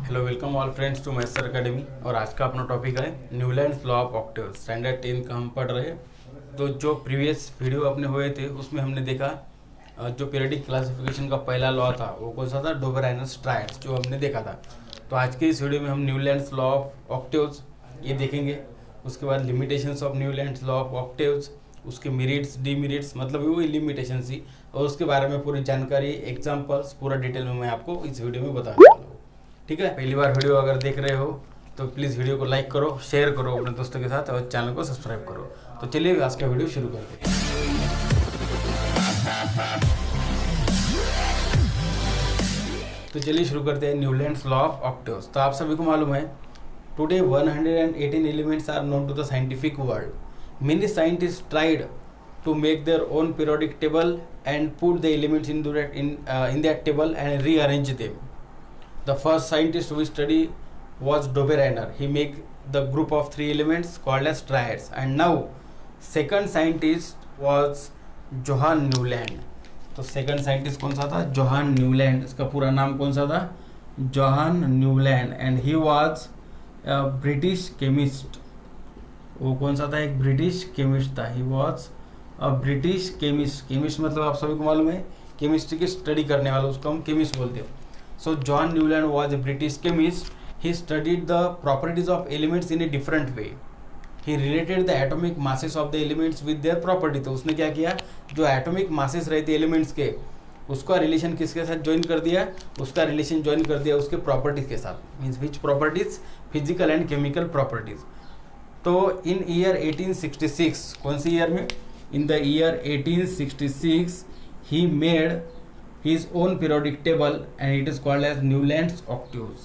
Hello welcome all friends to Master Academy. और आज का अपना टॉपिक है Newlands law of octaves. Standard 10 का हम पढ़ रहे हैं। तो जो प्रीवियस वीडियो अपने हुए थे उसमें हमने देखा जो पीरियडिक क्लासिफिकेशन का पहला लॉ था वो कौन सा था, डोबेराइनस ट्रायड्स, जो हमने देखा था। तो आज के इस वीडियो में हम न्यूलैंड्स लॉ ऑफ ऑक्टेव्स ये देखेंगे। उसके बाद limitations of Newlands law of octaves, उसके मेरिट्स डीमेरिट्स मतलब वो लिमिटेशन थी, और उसके बारे में पूरी जानकारी एग्जाम्पल्स पूरा डिटेल में मैं आपको इस वीडियो में बताने वाला हूँ। ठीक है, पहली बार वीडियो अगर देख रहे हो तो प्लीज़ वीडियो को लाइक करो, शेयर करो अपने दोस्तों के साथ और चैनल को सब्सक्राइब करो। तो चलिए आज का वीडियो शुरू करते हैं। तो चलिए शुरू करते हैं न्यूलैंड्स लॉ ऑफ ऑक्टेव्स। तो आप सभी को मालूम है today 118 elements are known to the scientific world. Many scientist tried to make their own periodic table and put the elements in that table and rearrange them. The first scientist we study was Dobereiner. He made the group of 3 elements called as triads. And now second scientist was Johann Newland. तो second scientist कौन सा था? Johann Newland. इसका पूरा नाम कौन सा था? Johann Newland. And he was a British chemist. वो कौन सा था? एक ब्रिटिश केमिस्ट था। He was a British chemist मतलब आप सभी को मालूम है केमिस्ट्री की स्टडी करने वाला, उसको हम केमिस्ट बोलते हैं। So John Newland was a British chemist. He studied the properties of elements in a different way. He related the atomic masses of the elements with their property. तो उसने क्या किया, जो एटॉमिक मासेस रहते elements के उसका relation किसके साथ ज्वाइन कर दिया, उसका रिलेशन ज्वाइन कर दिया उसके प्रॉपर्टीज के साथ। Means which properties? Physical and chemical properties. तो इन ईयर 1866, कौन सी ईयर में? In the year 1866, he made his own periodic table and it is called as Newland's octaves.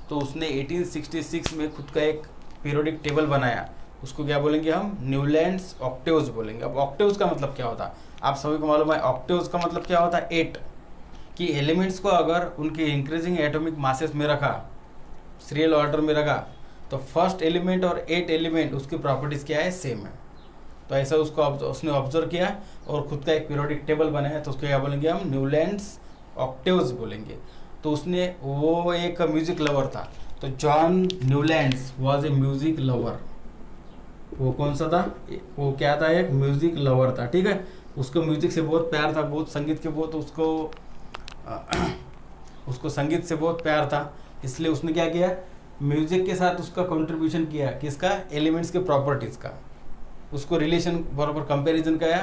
तो उसने 1866 में खुद का एक पीरियोडिक टेबल बनाया, उसको क्या बोलेंगे हम? न्यूलैंड्स ऑक्टेव्स बोलेंगे। अब ऑक्टेव्स का मतलब क्या होता है आप सभी को मालूम है। ऑक्टेव्स का मतलब क्या होता है? 8 कि एलिमेंट्स को अगर उनके इंक्रीजिंग एटॉमिक मासेस में रखा, सीरियल ऑर्डर में रखा, तो फर्स्ट एलिमेंट और 8 एलिमेंट उसकी प्रॉपर्टीज क्या है? सेम है। तो ऐसा उसने ऑब्जर्व किया और खुद का एक पीरियोडिक टेबल बनाया, तो उसको क्या बोलेंगे हम? न्यूलैंड्स ऑक्टेव्स बोलेंगे। तो उसने वो एक म्यूजिक लवर था। तो John Newlands was a music lover. वो कौन सा था? वो क्या था? एक म्यूजिक लवर था। ठीक है, उसको म्यूजिक से बहुत प्यार था, बहुत संगीत के बहुत उसको संगीत से बहुत प्यार था। इसलिए उसने क्या किया, म्यूजिक के साथ उसका कंट्रीब्यूशन किया। किसका? एलिमेंट्स के प्रॉपर्टीज का, उसको रिलेशन बराबर कंपैरिजन किया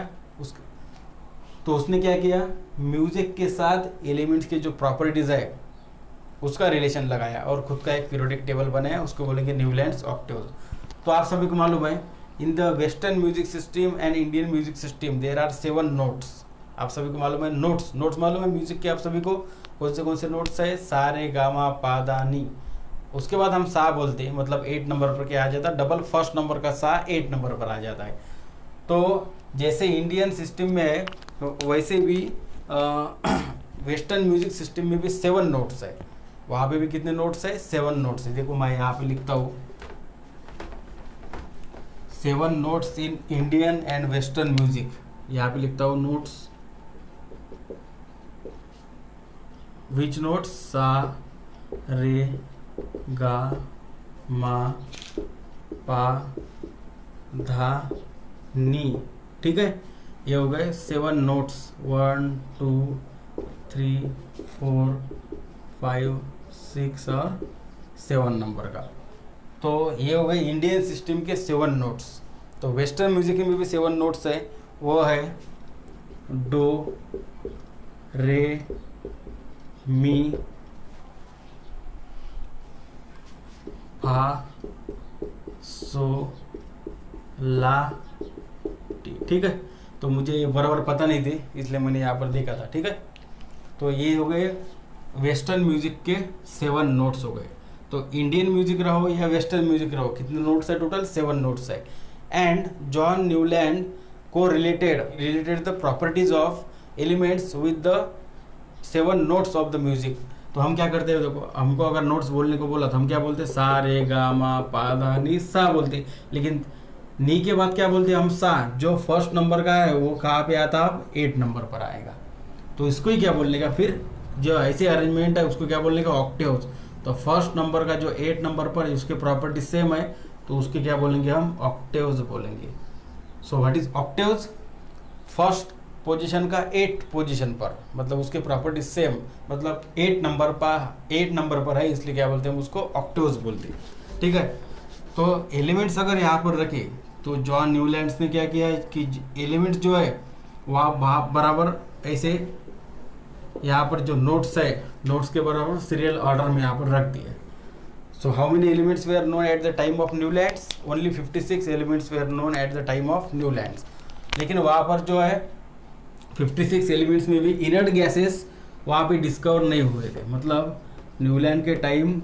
तो उसने क्या किया, म्यूजिक के साथ एलिमेंट्स के जो प्रॉपर्टीज है उसका रिलेशन लगाया और खुद का एक पीरियोडिक टेबल बनाया, उसको बोलेंगे न्यूलैंड्स ऑक्टेव्स। तो आप सभी को मालूम है in the western music system and Indian music system there are 7 notes. आप सभी को मालूम है नोट्स मालूम है म्यूजिक के आप सभी को कौन से नोट्स है? सा रे गा मा पा दा नी। उसके बाद हम सा बोलते हैं, मतलब 8 नंबर पर क्या आ जाता है? डबल फर्स्ट नंबर का सा 8 नंबर पर आ जाता है। तो जैसे इंडियन सिस्टम में है वैसे भी वेस्टर्न म्यूजिक सिस्टम में भी 7 नोट्स है। वहाँ पे भी कितने नोट्स है? 7 नोट्स है। देखो मैं यहाँ पे लिखता हूँ 7 notes in Indian and western music. यहाँ पे लिखता हूँ नोट्स, विच नोट्स? सा रे गा मा पा धा नी। ठीक है, ये हो गए 7 नोट्स, 1 2 3 4 5 6 और 7 नंबर का। तो ये हो गए इंडियन सिस्टम के 7 नोट्स। तो वेस्टर्न म्यूजिक में भी 7 नोट्स है। वो है डो रे मी फा सो ला टी। ठीक है, तो मुझे ये बराबर पता नहीं थी इसलिए मैंने यहाँ पर देखा था। ठीक है, तो ये हो गए वेस्टर्न म्यूजिक के 7 नोट्स हो गए। तो इंडियन म्यूजिक रहो या वेस्टर्न म्यूजिक रहो, कितने नोट्स है? टोटल 7 नोट्स है। एंड जॉन न्यूलैंड को related the properties of elements with the 7 notes of the music. तो हम क्या करते हैं, देखो हमको अगर नोट्स बोलने को बोला तो हम क्या बोलते? सा रे गा मा पा धा नी सा बोलते। लेकिन नी के बाद क्या बोलते हैं हम? सा। जो फर्स्ट नंबर का है वो कहाँ पे आता? अब 8 नंबर पर आएगा। तो इसको ही क्या बोलने का फिर? जो ऐसे अरेंजमेंट है उसको क्या बोलने का? ऑक्टेव्स। तो तो फर्स्ट नंबर का जो 8 नंबर पर उसके प्रॉपर्टी सेम है, तो उसके क्या बोलेंगे हम, ऑक्टेव्स बोलेंगे। So what is octaves, first position का 8 पोजीशन पर, मतलब उसके प्रॉपर्टी सेम, मतलब 8 नंबर पर है, इसलिए क्या बोलते हैं उसको ऑक्टेव्स बोलते हैं। ठीक है, तो एलिमेंट्स अगर यहाँ पर रखे तो जॉन न्यूलैंड्स ने क्या किया है कि एलिमेंट्स जो है वहाँ बराबर ऐसे यहाँ पर जो नोट्स है, नोट्स के बराबर सीरियल ऑर्डर में यहाँ पर रख दिए। So how many elements were known at the time of Newlands, only 56 elements were known at the time of Newlands. लेकिन वहाँ पर जो है 56 एलिमेंट्स में भी इनर्ट गैसेस वहाँ पे डिस्कवर नहीं हुए थे, मतलब न्यूलैंड के टाइम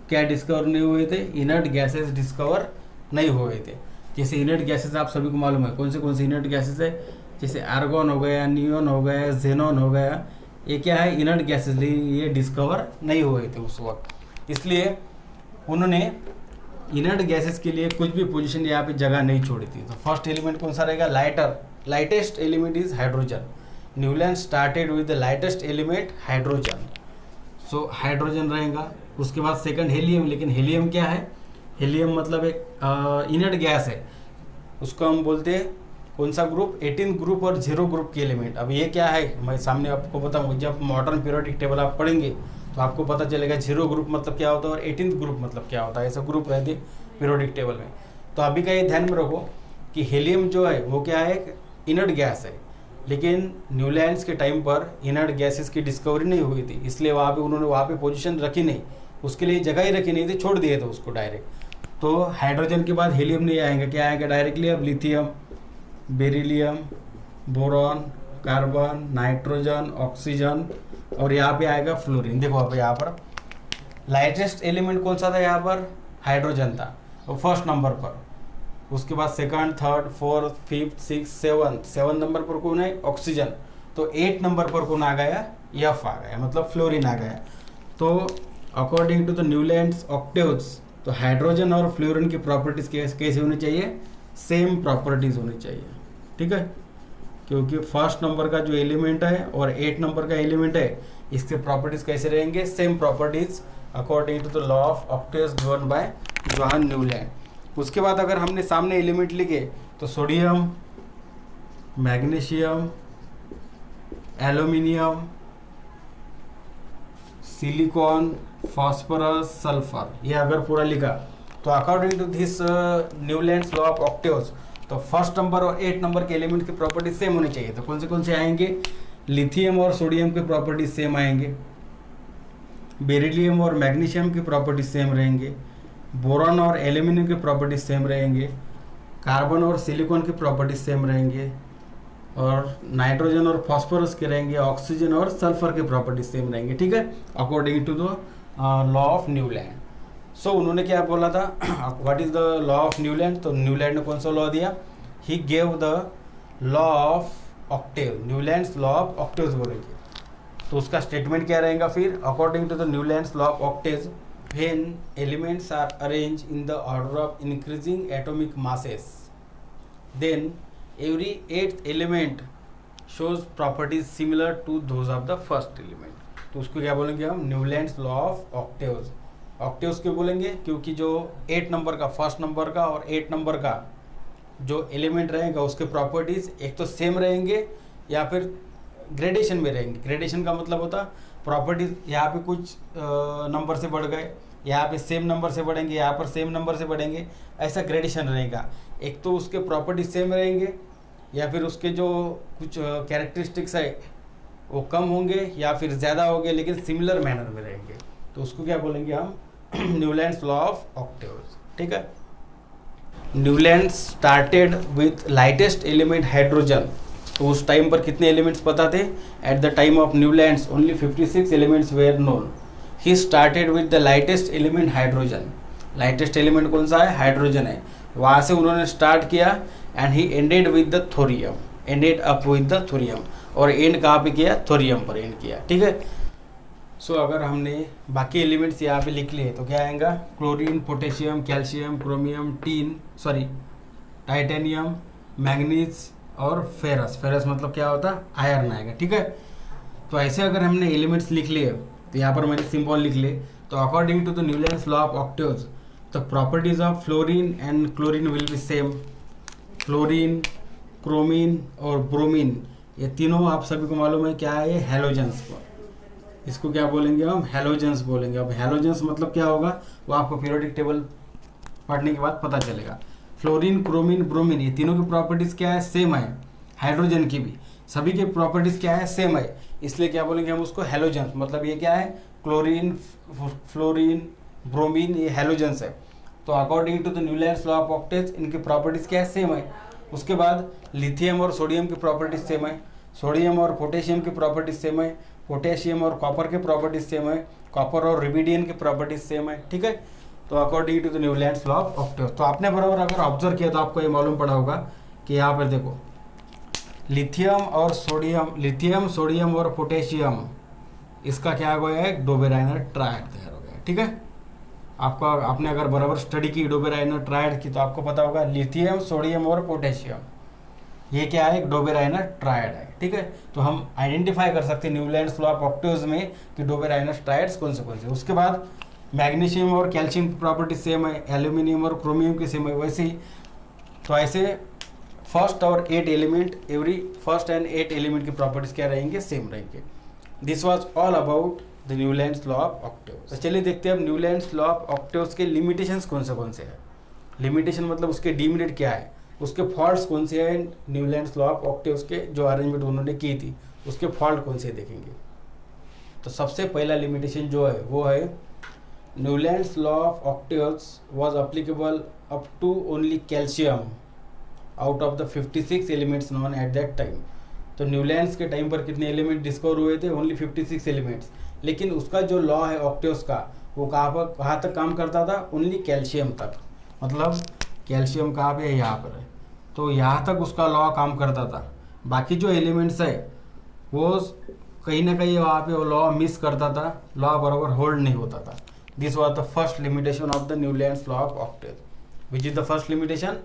क्या डिस्कवर नहीं हुए थे, इनर्ट गैसेस डिस्कवर नहीं हुए थे। जैसे इनर्ट गैसेस आप सभी को मालूम है कौन से इनर्ट गैसेस है, जैसे आर्गन हो गया, नियोन हो गया, जेनॉन हो गया, ये क्या है इनर्ट गैसेस, ये डिस्कवर नहीं हुए थे उस वक्त, इसलिए उन्होंने इनर्ट गैसेस के लिए कुछ भी पोजीशन यहाँ पे जगह नहीं छोड़ी थी। तो फर्स्ट एलिमेंट कौन सा रहेगा, lightest element is hydrogen. Newland started with the lightest element hydrogen, so hydrogen रहेगा। उसके बाद सेकंड हेलियम, लेकिन हेलियम क्या है, हेलियम मतलब एक इनर्ट गैस है, उसको हम बोलते हैं कौन सा ग्रुप, 18 ग्रुप और 0 ग्रुप के एलिमेंट। अब ये क्या है मैं सामने आपको बताऊँ, जब मॉडर्न पीरियोडिक टेबल आप पढ़ेंगे तो आपको पता चलेगा 0 ग्रुप मतलब क्या होता है और 18 ग्रुप मतलब क्या होता है, ऐसा ग्रुप रहते पीरियोडिक टेबल में। तो अभी का ये ध्यान में रखो कि हेलियम जो है वो क्या है, इनर्ट गैस है, लेकिन न्यूलैंड्स के टाइम पर इनर्ट गैसेस की डिस्कवरी नहीं हुई थी, इसलिए वहाँ पे उन्होंने वहाँ पे पोजीशन रखी नहीं, उसके लिए जगह ही रखी नहीं थी, छोड़ दिए थे उसको डायरेक्ट। तो हाइड्रोजन के बाद हीलियम नहीं आएंगे, क्या आएंगे डायरेक्टली, अब lithium, beryllium, boron, carbon, nitrogen, oxygen और यहाँ पे आएगा फ्लोरीन। देखो अब यहाँ पर लाइटेस्ट एलिमेंट कौन सा था, यहाँ पर हाइड्रोजन था और फर्स्ट नंबर पर, उसके बाद second, third, fourth, fifth, six, seven number पर कौन है, ऑक्सीजन। तो 8 नंबर पर कौन आ गया, एफ आ गया, मतलब फ्लोरीन आ गया। तो according to the Newlands octaves, तो हाइड्रोजन और फ्लोरीन की प्रॉपर्टीज कैसे होनी चाहिए, सेम प्रॉपर्टीज होनी चाहिए। ठीक है, क्योंकि फर्स्ट नंबर का जो एलिमेंट है और 8 नंबर का एलिमेंट है, इसके प्रॉपर्टीज कैसे रहेंगे, same properties according to the law of octaves given by John Newland. उसके बाद अगर हमने सामने एलिमेंट लिखे तो sodium, magnesium, aluminium, silicon, phosphorus, sulphur, ये अगर पूरा लिखा तो according to this Newlands law of octaves, तो फर्स्ट नंबर और 8 नंबर के एलिमेंट की प्रॉपर्टी सेम होनी चाहिए। तो कौन से आएंगे, लिथियम और सोडियम की प्रॉपर्टी सेम आएंगे, बेरिलियम और मैग्नीशियम की प्रॉपर्टी सेम रहेंगे, बोरॉन और एल्यूमिनियम की प्रॉपर्टी सेम रहेंगे, कार्बन और सिलिकॉन की प्रॉपर्टी सेम रहेंगे, और नाइट्रोजन और फास्फोरस के रहेंगे, ऑक्सीजन और सल्फर की प्रॉपर्टी सेम रहेंगे। ठीक है, according to the law of Newland. So उन्होंने क्या बोला था, what is the law of Newland, तो न्यूलैंड ने कौन सा लॉ दिया, he gave the law of octave, Newlands law of octaves बोलेंगे। तो उसका स्टेटमेंट क्या रहेगा फिर, according to the Newlands law of octaves, when elements are arranged in the order of increasing atomic masses, then every 8th element shows properties similar to those of the first element। तो उसको क्या बोलेंगे हम, Newlands law of octaves. Octaves क्यों बोलेंगे, क्योंकि जो 8 number का, फर्स्ट नंबर का और 8 नंबर का जो एलिमेंट रहेगा उसके प्रॉपर्टीज एक तो सेम रहेंगे या फिर ग्रेडेशन में रहेंगे। ग्रेडेशन का मतलब होता प्रॉपर्टीज यहाँ पे कुछ नंबर से बढ़ गए, यहाँ पे सेम नंबर से बढ़ेंगे, यहाँ पर सेम नंबर से बढ़ेंगे, ऐसा ग्रेडेशन रहेगा। एक तो उसके प्रॉपर्टीज सेम रहेंगे या फिर उसके जो कुछ कैरेक्टरिस्टिक्स है वो कम होंगे या फिर ज़्यादा होंगे, लेकिन सिमिलर मैनर में रहेंगे। तो उसको क्या बोलेंगे हम, न्यूलैंड्स लॉ ऑफ ऑक्टेव्स। ठीक है, Newlands started with lightest element hydrogen. तो उस टाइम पर कितने एलिमेंट्स पता थे, at the time of Newlands only 56 elements were known. He started with the lightest element hydrogen. Lightest element कौन सा है, हाइड्रोजन है, वहाँ से उन्होंने स्टार्ट किया and he ended with the thorium, ended up with the thorium, और and कहाँ पे किया, थोरियम पर एंड किया। ठीक है, सो अगर हमने बाकी एलिमेंट्स यहाँ पे लिख लिए तो क्या आएगा, chlorine, potassium, calcium, chromium, titanium, manganese और फेरस। फेरस मतलब क्या होता है, आयरन आएगा। ठीक है, तो ऐसे अगर हमने एलिमेंट्स लिख लिए तो यहाँ पर मैंने सिंबल लिख लिए। तो according to the Newlands law of octaves the properties of fluorine and chlorine will be same. Fluorine, chlorine और ब्रोमीन ये तीनों आप सभी को मालूम है क्या है, ये हैलोजेंस। इसको क्या बोलेंगे हम, हैलोजेंस बोलेंगे। अब हैलोजेंस मतलब क्या होगा वो आपको पीरियोडिक टेबल पढ़ने के बाद पता चलेगा। फ्लोरीन, क्रोमीन, ब्रोमीन ये तीनों की प्रॉपर्टीज क्या है, सेम है। हाइड्रोजन की भी सभी की प्रॉपर्टीज क्या है, सेम है। इसलिए क्या बोलेंगे हम उसको, हैलोजेंस। मतलब ये क्या है, क्लोरीन, फ्लोरीन, ब्रोमीन ये हैलोजेंस है। तो according to the Newlands law of octaves इनकी प्रॉपर्टीज क्या है, सेम है। उसके बाद लिथियम और सोडियम की प्रॉपर्टीज सेम है। सोडियम और पोटेशियम की प्रॉपर्टीज सेम है। पोटेशियम और कॉपर की प्रॉपर्टीज सेम है। कॉपर और रिबिडियन की प्रॉपर्टीज सेम है। ठीक है, तो according to the Newlands law of octaves. तो आपने बराबर अगर ऑब्जर्व किया तो आपको ये मालूम पड़ा होगा कि यहाँ पर देखो लिथियम और सोडियम, लिथियम, सोडियम और पोटेशियम, इसका क्या हो गया है, डोबेराइनर ट्रायड तैयार हो गया। ठीक है, आपका आपने अगर बराबर स्टडी की डोबेराइनर ट्रायड की तो आपको पता होगा लिथियम, सोडियम और पोटेशियम ये क्या है, एक डोबेराइनर ट्रायड है। ठीक है, तो हम आइडेंटिफाई कर सकते हैं न्यूलैंड्स लॉ ऑफ ऑक्टेव्स में कि डोबेराइनर ट्रायड्स कौन से। उसके बाद मैग्नीशियम और कैल्शियम की प्रॉपर्टी सेम है, एल्यूमिनियम और क्रोमियम की सेम है। वैसे ही तो ऐसे फर्स्ट और 8 element, every first and 8 element की प्रॉपर्टीज क्या रहेंगे, सेम रहेंगे। This was all about the Newlands law of octaves. तो चलिए देखते हैं अब न्यूलैंड्स लॉ ऑफ ऑक्टेव्स के लिमिटेशंस कौन से हैं। लिमिटेशन मतलब उसके डिमेरिट क्या है, उसके फॉल्ट्स कौन से हैं। न्यूलैंड्स लॉ ऑफ ऑक्टेव्स के जो अरेंजमेंट उन्होंने की थी उसके फॉल्ट कौन से देखेंगे। तो सबसे पहला लिमिटेशन जो है वो है Newlands law of octaves was applicable up to only calcium out of the 56 elements known at that time. तो न्यूलैंड्स के टाइम पर कितने एलिमेंट डिस्कवर हुए थे, ओनली 56 एलिमेंट्स। लेकिन उसका जो लॉ है ऑक्टेव्स का वो कहाँ तक काम करता था, ओनली कैल्शियम तक। मतलब कैल्शियम कहाँ पे है, यहाँ पर है, तो यहाँ तक उसका लॉ काम करता था। बाकी जो एलिमेंट्स है वो कहीं ना कहीं वहाँ पे वो लॉ मिस करता था, लॉ बराबर होल्ड नहीं होता था। This was the first limitation of the Newlands law of octaves. Which is the first limitation,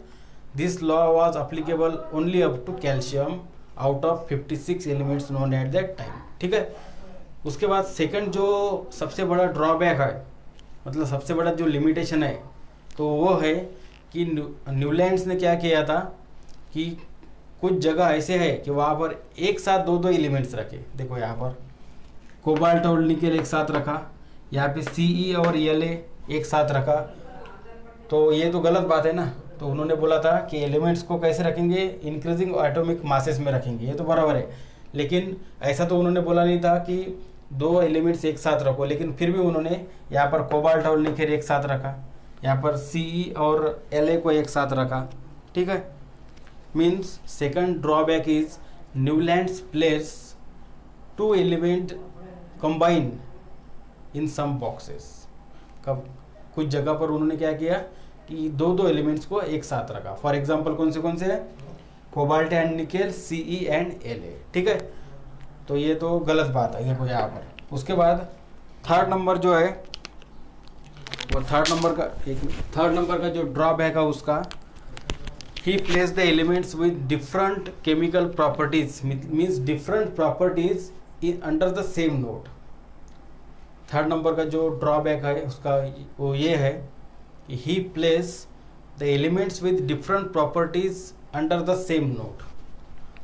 this law was applicable only up to calcium out of 56 elements known at that time. ठीक है, उसके बाद second जो सबसे बड़ा drawback है, मतलब सबसे बड़ा जो लिमिटेशन है, तो वो है कि न्यूलैंड्स ने क्या किया था कि कुछ जगह ऐसे है कि वहाँ पर एक साथ दो एलिमेंट्स रखे। देखो यहाँ पर कोबाल्ट और निकेल एक साथ रखा, यहाँ पे Ce और La एक साथ रखा, तो ये तो गलत बात है ना। तो उन्होंने बोला था कि एलिमेंट्स को कैसे रखेंगे, इंक्रीजिंग एटॉमिक मासेस में रखेंगे, ये तो बराबर है। लेकिन ऐसा तो उन्होंने बोला नहीं था कि 2 एलिमेंट्स एक साथ रखो, लेकिन फिर भी उन्होंने यहाँ पर कोबाल्ट और निकेल एक साथ रखा, यहाँ पर Ce और La को एक साथ रखा। ठीक है, means second drawback is Newlands place 2 element combine in some boxes. कब कुछ जगह पर उन्होंने क्या किया कि 2 एलिमेंट्स को एक साथ रखा। फॉर एग्जांपल कौन से है, cobalt and nickel, Ce and La। ठीक है, तो ये तो गलत बात है, देखो यहाँ पर। उसके बाद थर्ड नंबर जो है वो थर्ड नंबर का जो ड्रॉबैक है उसका, he place the elements with different chemical properties, means different properties in under the same note. Third number का जो ड्रॉबैक है उसका वो ये है कि he place the elements with different properties under the same note.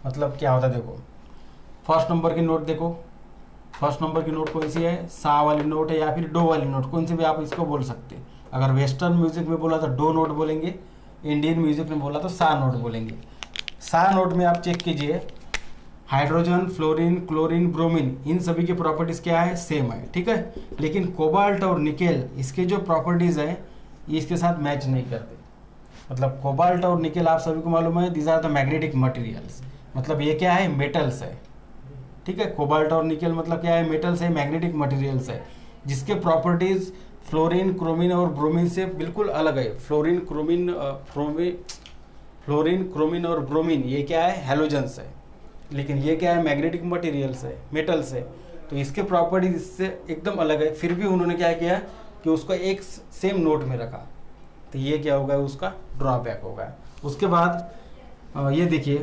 मतलब क्या होता है, देखो फर्स्ट नंबर की नोट देखो, फर्स्ट नंबर की नोट कौन सी है, सा वाली नोट है या फिर डो वाली नोट, कौन सी भी आप इसको बोल सकते हैं। अगर वेस्टर्न म्यूजिक में बोला तो डो नोट बोलेंगे, इंडियन म्यूजिक में बोला तो सा नोट बोलेंगे। सा नोट में आप चेक कीजिए, hydrogen, fluorine, chlorine, bromine in सभी की प्रॉपर्टीज क्या है, सेम है। ठीक है, लेकिन कोबाल्ट और निकेल इसके जो प्रॉपर्टीज है ये इसके साथ मैच नहीं करते। मतलब कोबाल्ट और निकेल आप सभी को मालूम है, these are the magnetic materials. मतलब ये क्या है, मेटल्स है। ठीक है, कोबाल्ट और निकेल मतलब क्या है, मेटल्स है, मैग्नेटिक मटेरियल्स है, जिसके प्रॉपर्टीज फ्लोरीन, क्रोमीन और ब्रोमीन से बिल्कुल अलग है। फ्लोरीन, क्रोमीन और ब्रोमीन ये क्या है, हैलोजेंस है, लेकिन ये क्या है, मैग्नेटिक मटेरियल्स है, मेटल्स है। तो इसके प्रॉपर्टीज इससे एकदम अलग है, फिर भी उन्होंने क्या किया कि उसको एक सेम नोट में रखा। तो ये क्या होगा, उसका ड्रॉबैक होगा। उसके बाद ये देखिए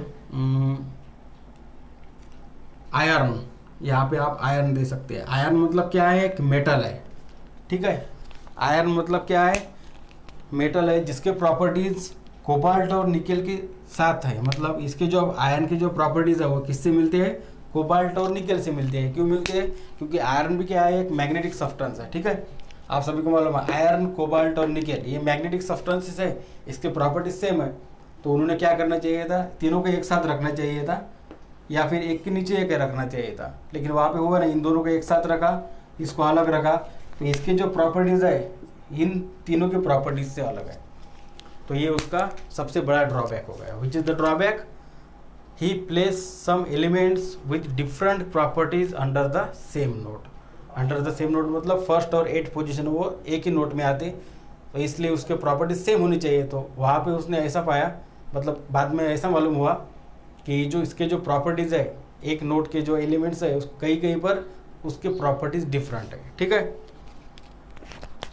आयरन, यहाँ पे आप आयरन दे सकते हैं। आयरन मतलब क्या है, एक मेटल है। ठीक है। आयरन मतलब क्या है, मेटल है जिसके प्रॉपर्टीज कोबाल्ट और निकेल के साथ है। मतलब इसके जो आयरन की जो प्रॉपर्टीज है वो किससे मिलते हैं, कोबाल्ट और निकेल से मिलते हैं। क्यों मिलते हैं, क्योंकि आयरन भी क्या है, एक मैग्नेटिक सब्सटेंस है। ठीक है, आप सभी को मालूम है आयरन, कोबाल्ट और निकेल ये मैग्नेटिक सब्सटेंसेस है, इसके प्रॉपर्टीज सेम है। तो उन्होंने क्या करना चाहिए था, तीनों को एक साथ रखना चाहिए था, या फिर एक के नीचे एक रखना चाहिए था, लेकिन वहाँ पे हुआ नहीं, इन दोनों को एक साथ रखा, इसको अलग रखा। तो इसके जो प्रॉपर्टीज है इन तीनों की प्रॉपर्टीज से अलग है। तो ये उसका सबसे बड़ा ड्रॉबैक हो गया। Which is the drawback, he place some elements with different properties under the same note. Under the same note मतलब फर्स्ट और 8th पोजीशन वो एक ही नोट में आते, तो इसलिए उसके प्रॉपर्टीज सेम होनी चाहिए। तो वहाँ पे उसने ऐसा पाया, मतलब बाद में ऐसा मालूम हुआ कि जो इसके जो प्रॉपर्टीज़ है, एक नोट के जो एलिमेंट्स है कहीं कहीं पर उसके प्रॉपर्टीज डिफरेंट है। ठीक है,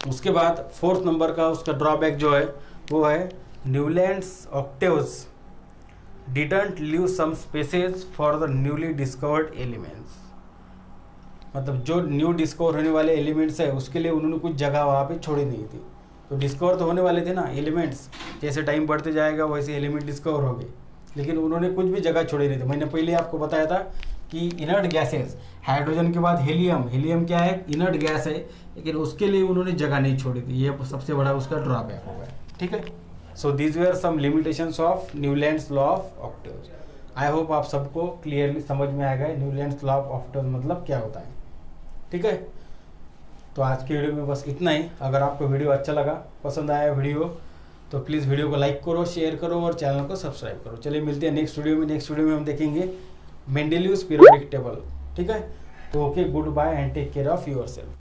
उसके बाद 4th नंबर का उसका ड्रॉबैक जो है वो है Newlands octaves didn't leave some spaces for the newly discovered elements. मतलब जो न्यू डिस्कवर होने वाले एलिमेंट्स है उसके लिए उन्होंने कुछ जगह वहाँ पे छोड़ी नहीं थी। तो डिस्कवर तो होने वाले थे ना एलिमेंट्स, जैसे टाइम बढ़ते जाएगा वैसे एलिमेंट डिस्कवर हो गए, लेकिन उन्होंने कुछ भी जगह छोड़ी नहीं थी। मैंने पहले आपको बताया था कि इनर्ट गैसेस, हाइड्रोजन के बाद हीलियम, हीलियम क्या है, इनर्ट गैस है, लेकिन उसके लिए उन्होंने जगह नहीं छोड़ी थी। ये सबसे बड़ा उसका ड्रॉबैक हो गया। ठीक है, so these were some limitations of Newlands law of octaves. I hope आप सबको क्लियरली समझ में आ गया न्यूलैंड्स लॉ ऑफ ऑक्टेव्स मतलब क्या होता है। ठीक है, तो आज की वीडियो में बस इतना ही। अगर आपको वीडियो अच्छा लगा, पसंद आया वीडियो, तो प्लीज़ वीडियो को लाइक करो, शेयर करो और चैनल को सब्सक्राइब करो। चलिए मिलते हैं नेक्स्ट वीडियो में। नेक्स्ट वीडियो में हम देखेंगे मेंडेलियस पीरियोडिक टेबल। ठीक है, तो okay, goodbye and take care of yourself.